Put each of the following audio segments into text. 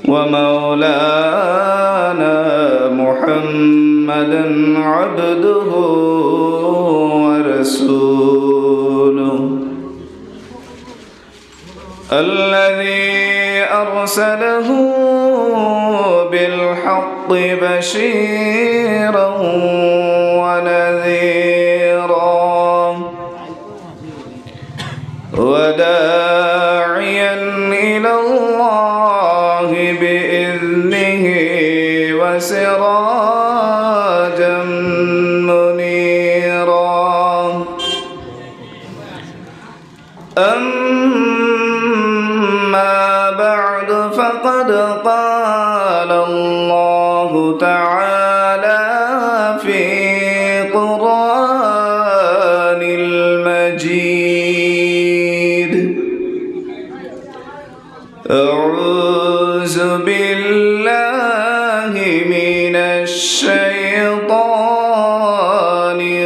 ومولانا محمدا عبده ورسوله الذي أرسله بالحق بشيرا ونذيرا وداعيا إلى الله بإذنه وسراجا منيرا أما بعد فقد قال الله تعالى في قرآن المجيد أعوذ بالله من الشيطان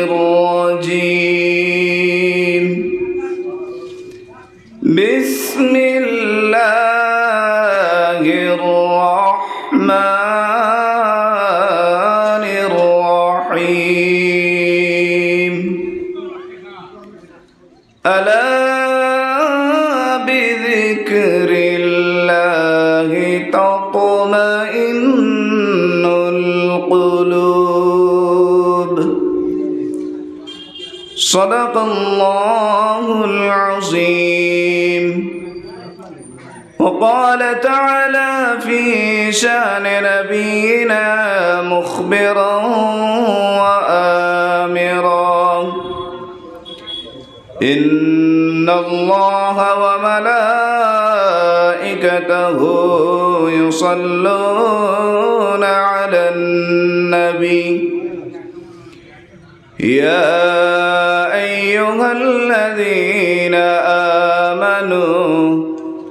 الرجيم بسم الله الرحمن الرحيم ألا بذكر الله تطمئن القلوب صدق الله العظيم. وقال تعالى في شأن نبينا مخبرا وآمرا إن الله وملائكته يصلون على النبي يا أيها الذين آمنوا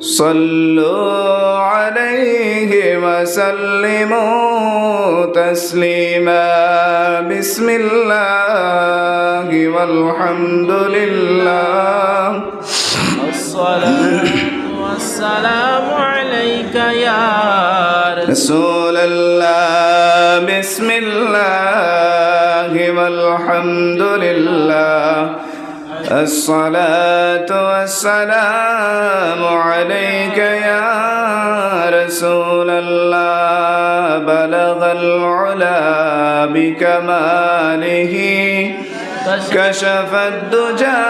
صلوا عليه وسلموا تسليما بسم الله والحمد لله والصلاة والسلام عليك يا رسول الله بسم الله والحمد لله الصلاة والسلام عليك يا رسول الله بلغ العلا بكماله كشف الدجى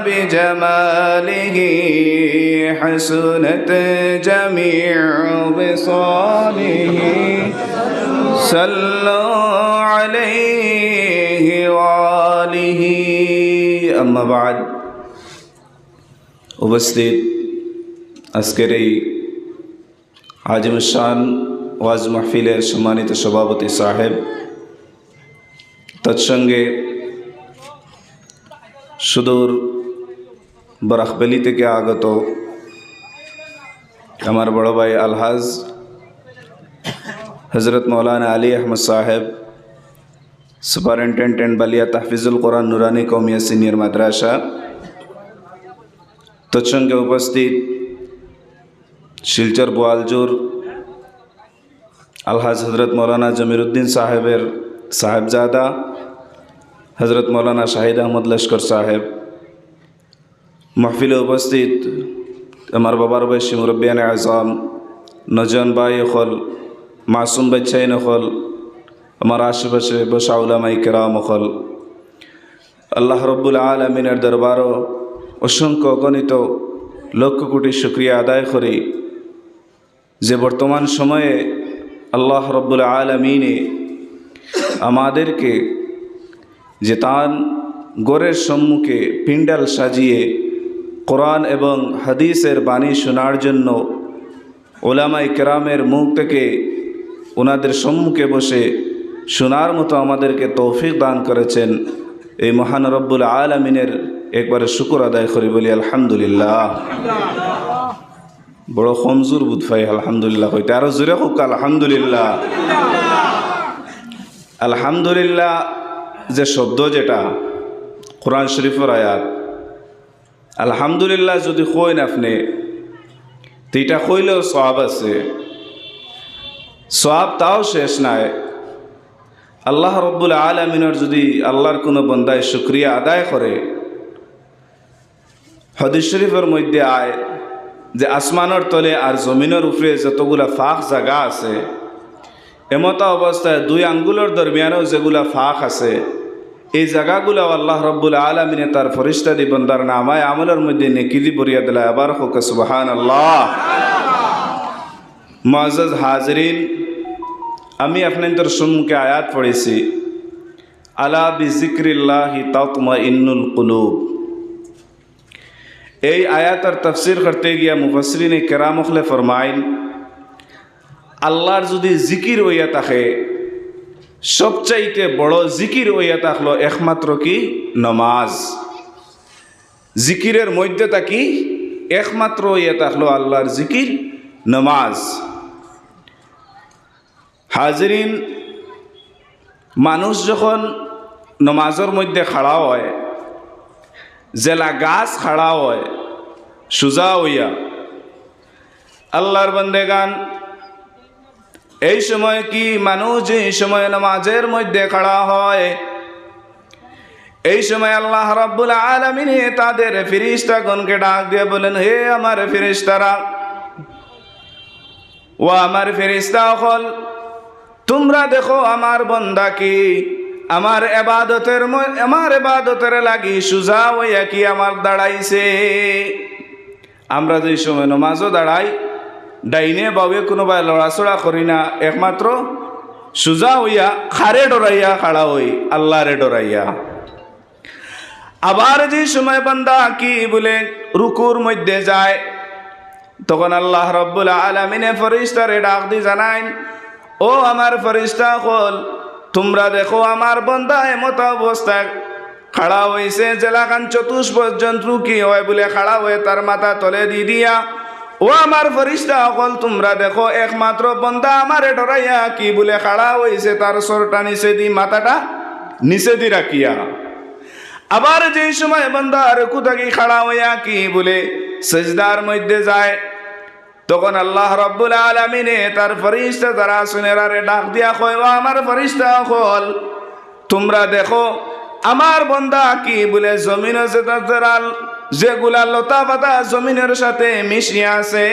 بجماله حسنت جميع بصاله صلوا عليه وآله أما بعد উপস্থিত আজকের এই আজিমুশ শান ওয়াজ মাহফিলের সম্মানিত সভাপতি সাহেব, তৎসঙ্গে সুদূর বরাকবেলি থেকে আগত আমার বড় ভাই আলহাজ হজরত মৌলানা আলী আহমদ সাহেব, সুপারিনটেন্ডেন্ট বালিয়া তাহফিজুল কোরআন নুরানি কৌমিয়া সিনিয়র মাদ্রাসা, তৎসঙ্গে উপস্থিত শিলচর বোয়ালজোর আলহাজ হজরত মৌলানা জমিরুদ্দিন সাহেবের সাহেবজাদা হজরত মৌলানা শাহিদ আহমদ লস্কর সাহেব, মাহফিলে উপস্থিত আমার বাবার বয়সী মুরব্বিয়ানে আজম, নজন ভাই হল, মাসুম বাচ্চাইন হল, আমার আশেপাশে বসা উলামায়ে কেরাম হল, আল্লাহ রব্বুল আলামিনের দরবারও অসংখ্য অগণিত লক্ষ কোটি শুকরিয়া আদায় করি যে বর্তমান সময়ে আল্লাহ রব্বুল আলামিনে আমাদেরকে যে তার গড়ের সম্মুখে পিণ্ডাল সাজিয়ে কোরআন এবং হাদিসের বাণী শোনার জন্য উলামায়ে কেরামের মুখ থেকে ওনাদের সম্মুখে বসে শোনার মতো আমাদেরকে তৌফিক দান করেছেন, এই মহান রব্বুল আলামিনের একবারে শুকর আদায় করি, বলি আলহামদুলিল্লাহ। বড় কমজোর বুধ ভাই আলহামদুলিল্লাহ কইতে, আরো জোরে হোক আলহামদুলিল্লাহ। আলহামদুলিল্লাহ যে শব্দ, যেটা কোরআন শরীফের আয়াত, আলহামদুলিল্লাহ যদি কইন আপনি, তো এটা কইলেও সওয়াব আছে, সওয়াব তাও শেষ নাই। আল্লাহ রব্বুল আলামিনের যদি আল্লাহর কোনো বন্দায় শুকরিয়া আদায় করে, হাদিস শরীফের মধ্যে আয় যে আসমানের তলে আর জমিনের উপরে যতগুলা ফাঁক জায়গা আছে, এমতা অবস্থায় 2 আঙ্গুলের দরমিয়ানেও যেগুলা ফাঁক আছে, এই জায়গাগুলো আল্লাহ রব্বুল আলামিনে তার ফেরেশতা দি বন্দার নামায় আমলের মধ্যে নেকি দি ভরিয়া দিলা। আবার হোক সুবহানাল্লাহ। মুআজ্জাজ হাজিরিন, আমি আপনাদের সম্মুখে আয়াত পড়েছি, আলা বিজিক্রিল্লাহি তাতমাইন্নুল কুলুব। এই আয়াতের তাফসীর করতে গিয়া মুফাসসিরিনে কেরামখলে ফরমাইন, আল্লাহর যদি জিকির হইয়া থাকে, সবচাইতে বড় জিকির হইয়া থাকলো একমাত্র কি নমাজ। জিকিরের মধ্যে থাকি একমাত্র হইয়া থাকলো আল্লাহর জিকির, নমাজ। হাজিরিন, মানুষ যখন নমাজের মধ্যে খাড়া হয়, জেলা গাছ খাড়া হয় সুজা হইয়া, আল্লাহর বান্দেগান এই সময় কি মানুষ যে সময় নামাজের মধ্যে খাড়া হয়, এই সময় আল্লাহ রাব্বুল আলামিন তাদের ফেরেশতাগণকে ডাক দিয়ে বলেন, হে আমার ফেরেশতারা, ও আমার ফেরেশতা হল, তোমরা দেখো আমার বান্দা কি আমার ইবাদতের লাগি সুজা হইয়া কি আমার দাঁড়াইছে। আমরা যে সময় নামাজও দাঁড়াই, ডাইনে বাবে কোনোবাই লড়াচড়া করি না, একমাত্র সুজা হইয়া খারে ডরাইয়া খাড়া হই, আল্লাহরে ডরাইয়া। আবার যে সময় বান্দা কি বলে রুকুর মধ্যে যায়, তখন আল্লাহ রাব্বুল আলামিনে ফেরেশতারে ডাক দি জানাইন, ও আমার ফেরেশতা হল, তোমরা দেখো আমার বান্দা এমত অবস্থায় খাড়া হয়েছে, জেলাখান চতুষ্পর্যন্ত রুকি হয় বলে খাড়া হয়ে তার মাথা তলে দি দিয়া, ও আমার ফেরেশতা হল, তোমরা দেখো একমাত্র বান্দা আমারে ডরাইয়া কি বলে খাড়া হয়েছে, তার সরটা নিচে দি, মাথাটা নিচে দি রাখিয়া। আবার যে সময় বান্দা রুকু থেকে খাড়া হইয়া কি বলে সিজদার মধ্যে যায়, তখন আল্লাহ রাব্বুল আলামিনে তার ফেরেশতা যারা সুনেরারে ডাক দিয়া কয়, ও আমার ফেরেশতা হল, তোমরা দেখো আমার বান্দা কি বলে জমিনে যেগুলা লতা পাতা জমিনের সাথে মিশিয়ে আছে,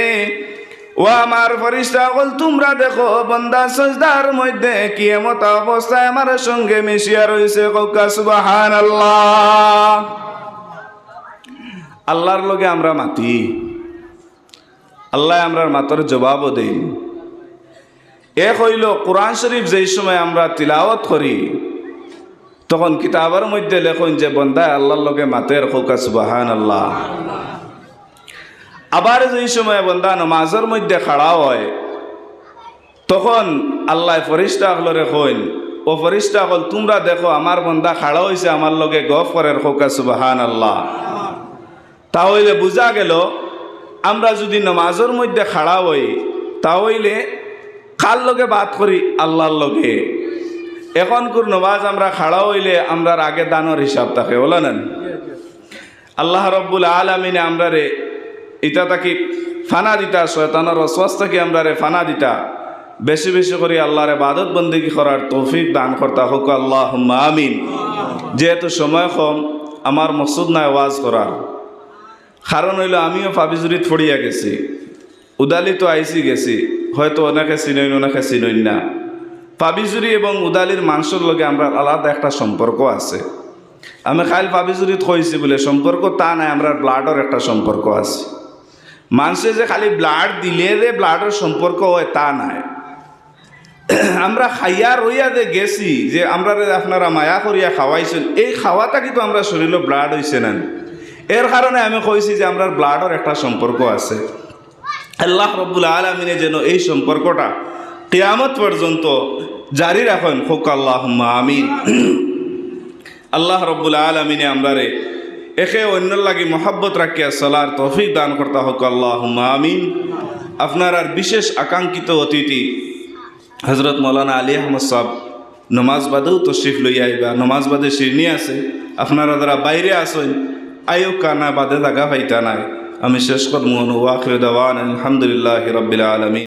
ও আমার ফেরেশতা হল, তোমরা দেখো বান্দা সিজদার মধ্যে কি এমত অবস্থায় আমার সঙ্গে মিশিয়া রয়েছে। কওকা সুবহানাল্লাহ। আল্লাহর লগে আমরা মাতি, আল্লাহ আমরার মাতর জবাবও দেন। এক হইল কোরআন শরীফ যেই সময় আমরা তিলাওয়াত করি, তখন কিতাবের মধ্যে লেখন যে বন্দায় আল্লাহর লগে মাতের, কওকা সুবহানাল্লাহ। আবার যেই সময় বন্দা নামাজের মধ্যে খাড়া হয়, তখন আল্লাহ ফেরেশতা হলরে কইন, ও ফেরেশতা হল, তোমরা দেখো আমার বন্দা খাড়া হয়েছে আমার লগে গফ করের, কওকা সুবহানাল্লাহ। তাহলে বুঝা গেল আমরা যদি নামাজের মধ্যে খাড়া হই, তাহলে কার লগে বাত করি, আল্লাহর লগে। এখনকার নামাজ আমরা খাড়া হইলে আমরার আগে দানের হিসাব থাকে, বলা নেন। আল্লাহ রব্বুল আলামিনে আমরারে ইটা তাকি ফানা দিতা, শয়তানের ওয়াসওয়াস থেকে আমরারে ফানা দিতা, বেশি বেশি করে আল্লাহর ইবাদত বন্দেগী করার তৌফিক দান করতা হোক, আল্লাহুম্মা আমিন। যেহেতু সময় কম, আমার মকসুদ নাই ওয়াজ করার, কারণ হইল আমিও ফাবিজুরিত ফড়িয়া গেছি, উদালি তো আইসি গেছি, হয়তো অনেকে চিনইন অনেকে চিনইন না। ফাবিজুরি এবং উদালির মানুষের লগে আমরা আলাদা একটা সম্পর্ক আছে। আমি খাইল ফাবিজুরিত কইছি বলে সম্পর্ক তা নাই, আমরা ব্লাডের একটা সম্পর্ক আছে। মানুষে যে খালি ব্লাড দিলে যে ব্লাডের সম্পর্ক হয় তা নাই। আমরা খাইয়া রইয়া যে গেছি, যে আমরা আপনারা মায়া করিয়া খাওয়াইছেন, এই খাওয়াটা কিন্তু আমরা শরীরে ব্লাড হয়েছে না, এর কারণে আমি কইছি যে আমরা ব্লাডের একটা সম্পর্ক আছে। আল্লাহ রব্বুল আলামিনে যেন এই সম্পর্কটা কিয়ামত পর্যন্ত জারি রাখেন, হোক আল্লাহুম্মা আমিন। আল্লাহ রব্বুল আলামিনে আমরারে একে অন্যর লাগি মহাব্বত রাখিয়া চলার তৌফিক দান করতে হোক, আল্লাহুম্মা আমিন। আপনার আর বিশেষ আকাঙ্ক্ষিত অতিথি হজরত মৌলানা আলী আহমদ সাহেব নমাজ বাদেও তশরিফ লইয়া আইবা, নমাজ বাদে শিরনি আছে, আপনারা যারা বাইরে আসেন আয়ো কানা বাদে জাগা পাইতা নাই, আমি শেষ করবো ওয়াখির দাওয়ান আলহামদুলিল্লাহি রাব্বিল আলামিন।